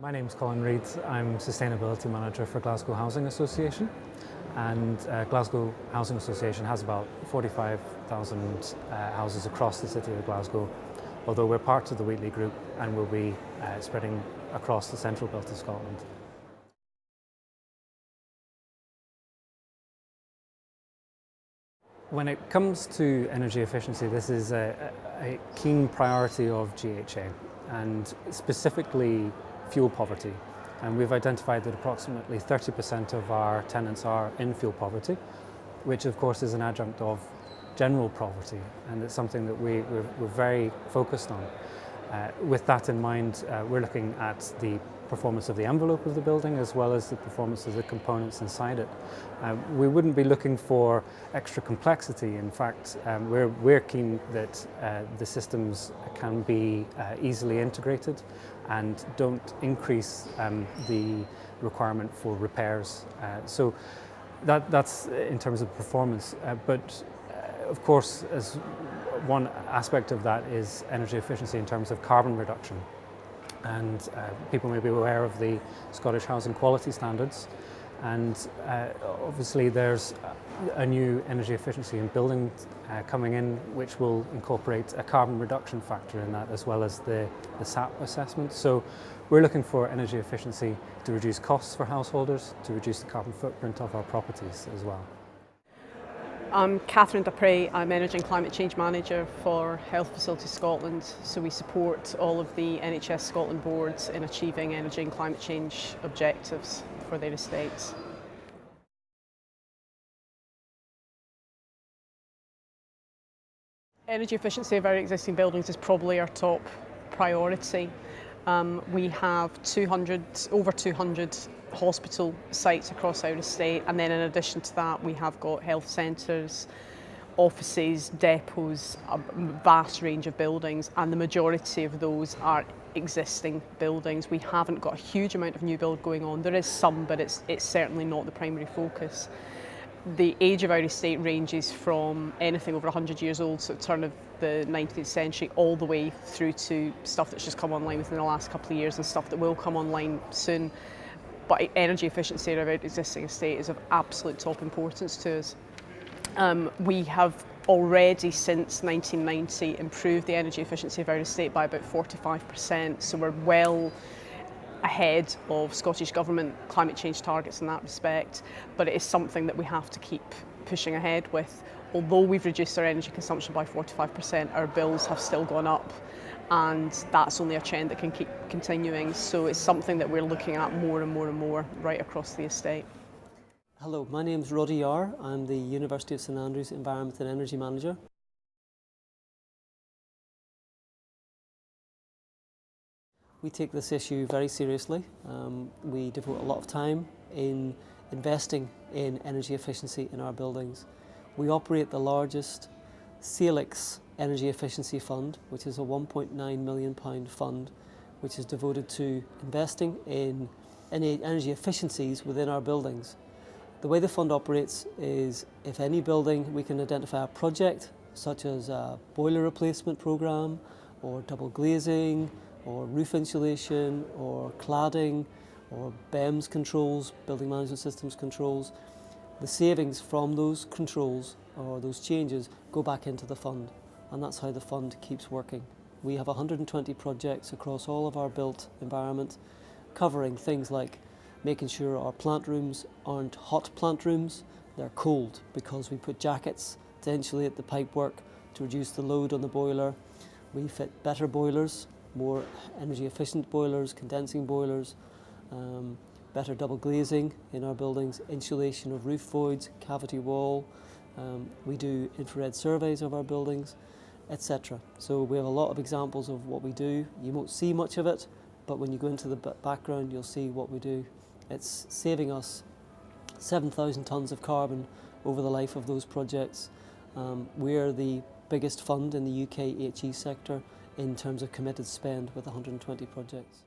My name's Colin Reid. I'm Sustainability Manager for Glasgow Housing Association, and Glasgow Housing Association has about 45,000 houses across the city of Glasgow, although we're part of the Wheatley Group and will be spreading across the central belt of Scotland. When it comes to energy efficiency, this is a keen priority of GHA, and specifically fuel poverty. And we've identified that approximately 30% of our tenants are in fuel poverty, which of course is an adjunct of general poverty, and it's something that we're very focused on. With that in mind, we're looking at the performance of the envelope of the building as well as the performance of the components inside it. We wouldn't be looking for extra complexity. In fact, we're keen that the systems can be easily integrated and don't increase the requirement for repairs. So that's in terms of performance. But of course, as one aspect of that is energy efficiency in terms of carbon reduction. And people may be aware of the Scottish Housing Quality Standards, and obviously there's a new energy efficiency in buildings coming in, which will incorporate a carbon reduction factor in that, as well as the SAP assessment. So we're looking for energy efficiency to reduce costs for householders, to reduce the carbon footprint of our properties as well. I'm Catherine Dupre. I'm Energy and Climate Change Manager for Health Facilities Scotland, so we support all of the NHS Scotland boards in achieving energy and climate change objectives for their estates. Energy efficiency of our existing buildings is probably our top priority. We have over 200 hospital sites across our estate, and then in addition to that we have got health centres, offices, depots, a vast range of buildings, and the majority of those are existing buildings. We haven't got a huge amount of new build going on. There is some, but it's certainly not the primary focus. The age of our estate ranges from anything over 100 years old, so turn of the 19th century, all the way through to stuff that's just come online within the last couple of years and stuff that will come online soon. But energy efficiency of our existing estate is of absolute top importance to us. We have already since 1990 improved the energy efficiency of our estate by about 45%, so we're well ahead of Scottish Government climate change targets in that respect, but it is something that we have to keep pushing ahead with. Although we've reduced our energy consumption by 45%, our bills have still gone up, and that's only a trend that can keep continuing, so it's something that we're looking at more and more and more right across the estate. Hello, my name's Roddy Yarr. I'm the University of St Andrews Environment and Energy Manager. We take this issue very seriously. We devote a lot of time in investing in energy efficiency in our buildings. We operate the largest Salix Energy Efficiency Fund, which is a £1.9 million fund, which is devoted to investing in any energy efficiencies within our buildings. The way the fund operates is, if any building we can identify a project, such as a boiler replacement programme, or double glazing, or roof insulation, or cladding, or BEMS controls, building management systems controls, the savings from those controls or those changes go back into the fund, and that's how the fund keeps working. We have 120 projects across all of our built environment, covering things like making sure our plant rooms aren't hot plant rooms, they're cold, because we put jackets to insulate the pipework to reduce the load on the boiler. We fit better boilers, more energy efficient boilers, condensing boilers, better double glazing in our buildings, insulation of roof voids, cavity wall. We do infrared surveys of our buildings, etc. So we have a lot of examples of what we do. You won't see much of it, but when you go into the background you'll see what we do. It's saving us 7,000 tonnes of carbon over the life of those projects. We're the biggest fund in the UK HE sector in terms of committed spend with 120 projects.